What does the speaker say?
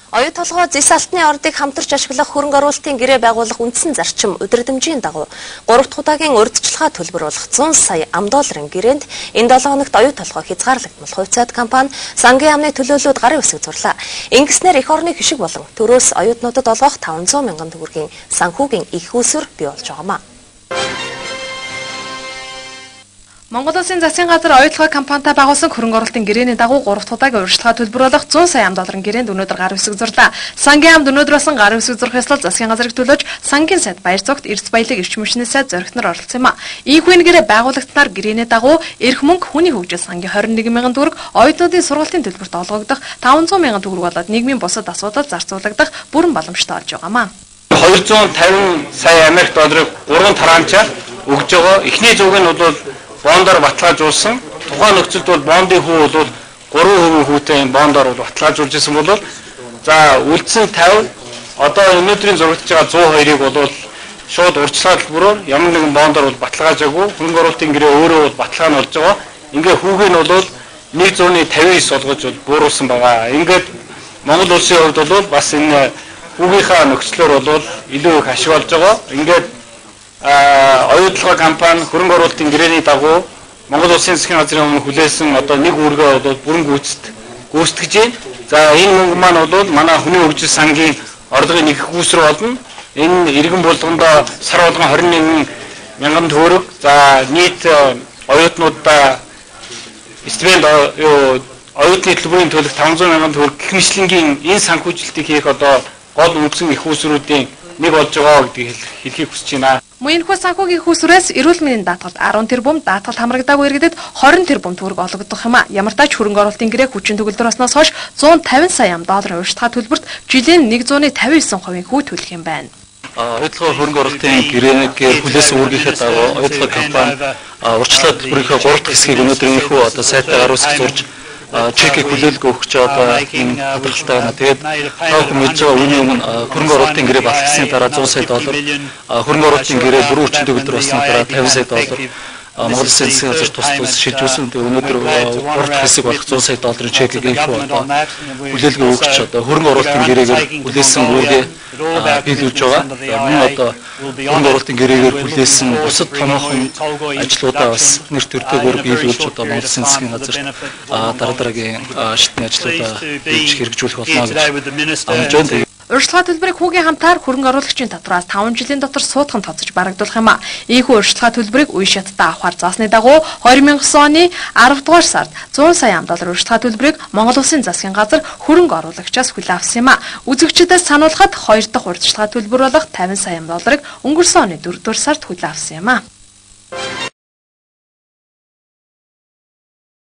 Оюу толгой зис алтны ордыг хамтарч ашиглах хөрөнгө оруулалтын гэрээ байгуулах үндсэн зарчим өдрөмжийн дагуу 3 дахь удаагийн урьдчилгаа төлбөр болох 100 сая ам.долларын гэрээнд энэ 7 хоногт оюу толгой хязгаарлагдмал хувьцаат компани сангийн амны төлөөллүүд гарын үсэг зурлаа. Ингэснээр эх орны хишиг болон төрөөс оюутнуудад олгох 500 мянган төгрөгийн санхүүгийн их үүсвэр бий болж байгаамаа. Монгол Улсын засгийн газар оюу толгой компанитай байгуулсан хөрөнгө оруулалтын гэрээний дагуу 3 дахь удаагийн урьдчилгаа төлбөр болох 100 сая ам.долларын гэрээнд өнөөдөр гар үсэг зурлаа. Сангийн амд өнөөдөр басан гар үсэг зурх ёслол засгийн газрыг төлөөж сангийн сайд баяр цогт эрдэс баялаг эрчим хүчний сайд зоригтнор оролцсон юм а. Ийхүү гэрээ байгуулагчдаар гэрээний дагуу эрх мөнгө хүний хөгжил сангийн 21 мянган төгрөг, оюутнуудын сургалтын төлбөрт олгогдох 500 мянган төгрөг болоод нийгмийн бусад асуудал зарцуулагдах бүрэн боломжтой болж байгаамаа. 250 сая Америк долларыг 3 тараанчаар өгж байгаа. Эхний зүг нь бол бондоор баталгаажуулсан. Тухайн нөхцөлд бол бондын хүү бол 3% хүүтэй бондоор баталгаажуулж исэн бол за үлдсэн 50 одоо өнөөдрийн зурагдж байгаа 102-ыг бол шууд урьдчилгаа төлбөрөөр ямар нэгэн бондоор бол баталгаажаагүй хөрөнгө оруулалтын гэрээ өөрөө бол баталгаа нь болж байгаа. Ингээ хүүг нь бол 159 олгож бууруулсан байгаа. Ингээд Монгол улсын хувьд бол бас энэ хүүгийнхаа нөхцлөөр бол илүү их ашиг болж байгаа. Ингээд оюу толгой компани хөрөнгө оруулалтын гэрээний дагуу Монгол Улсын засгийн газрын өмнө хүлээсэн одоо нэг үүргээ бол бүрэн гүйцэтгэж байна. За энэ мөнгө маань бол манай хүний хөгжил сангийн орлогын нэг их үүсвэр болно. Энэ иргэн булгандаа сар болгон 21 мянган төгрөг. За нийт оюутнуудаа стипенд оюутны төлбөрийн төлөх 500 мянган төгрөг гэх мэтлэнгийн энэ санхүүжилтийг хийх одоо гол үндсэн их үүсвэрүүдийн нэг болж байгаа гэдгийг хэлхийг хүсэж байна. Мөнхөө санхүүгийн хүүсвэрээс эрүүл мэндийн даатгалд 10 тэрбум, даатгалд хамрагдаагүй иргэдэд 20 тэрбум төгрөг олгогдох юм а. Ямар ч тач хөрөнгө оруулалтын гэрээ хүчин төгөлдөр болсноос хойш 150 сая ам.долларын урьдчилгаа төлбөрт жилийн 159% хүү төлөх юм байна. Оюу толгой хөрөнгө оруулалтын гэрээгээр хүлээсэн үүргийнхээ дагуу оюу толгой компани урьдчилгаа төлбөрийнхөө 3 дахь хэсгийг өнөөдөр энэхүү одоо сайтаа гар үсэг зурж чекийг хүлээлт өгөх гэж одоо энэ тодорхойлолтой байна. Тэгээд тав мэдж байгаа үний өмнө хөрөнгө оруулалтын гэрээ батлагдсны дараа 100 сая доллар, хөрөнгө оруулалтын гэрээ бүрэн хүчин төгөлдөр болсны дараа 50 сая доллар Монгол Улсын засгийн газар тус шилжүүлсэн. Өнөөдөр 3 дахь хэсэг болох 100 сая долларын чекийг инфо одоо хүлээлт өгч одоо хөрөнгө оруулалтын гэрээгээр хүлээсэн үүргээ биелүүлж байгаа. Мөн одоо хөрөнгө оруулалтын гэрээгээр хүлээсэн бусад томоохон ажлуудаа бас нэр төртэйгээр биелүүлж одоо Монгол Улсын засгийн газар дараагийн шатны ажлуудаа хийж хэрэгжүүлэх болно гэж амж байна. Урьдчилгаа төлбөрийг хүүгийн хамтаар хөрөнгө оруулагчийн татвараас 5 жилийн дотор суудхан тооцож барагдуулах юм а. Ийхүү урьдчилгаа төлбөрийг үе шаттай авахар заасны дагуу 2009 оны 10 дугаар сард 100 сая ам.доллар урьдчилгаа төлбөрийг Монгол Улсын засгийн газар хөрөнгө оруулагчаас хүлээн авсан юм а. Үзэгчдэд сануулахад 2 дахь урьдчилгаа төлбөр болох 50 сая ам.долларыг өнгөрсөн оны 4 дугаар сард хүлээн авсан юм а.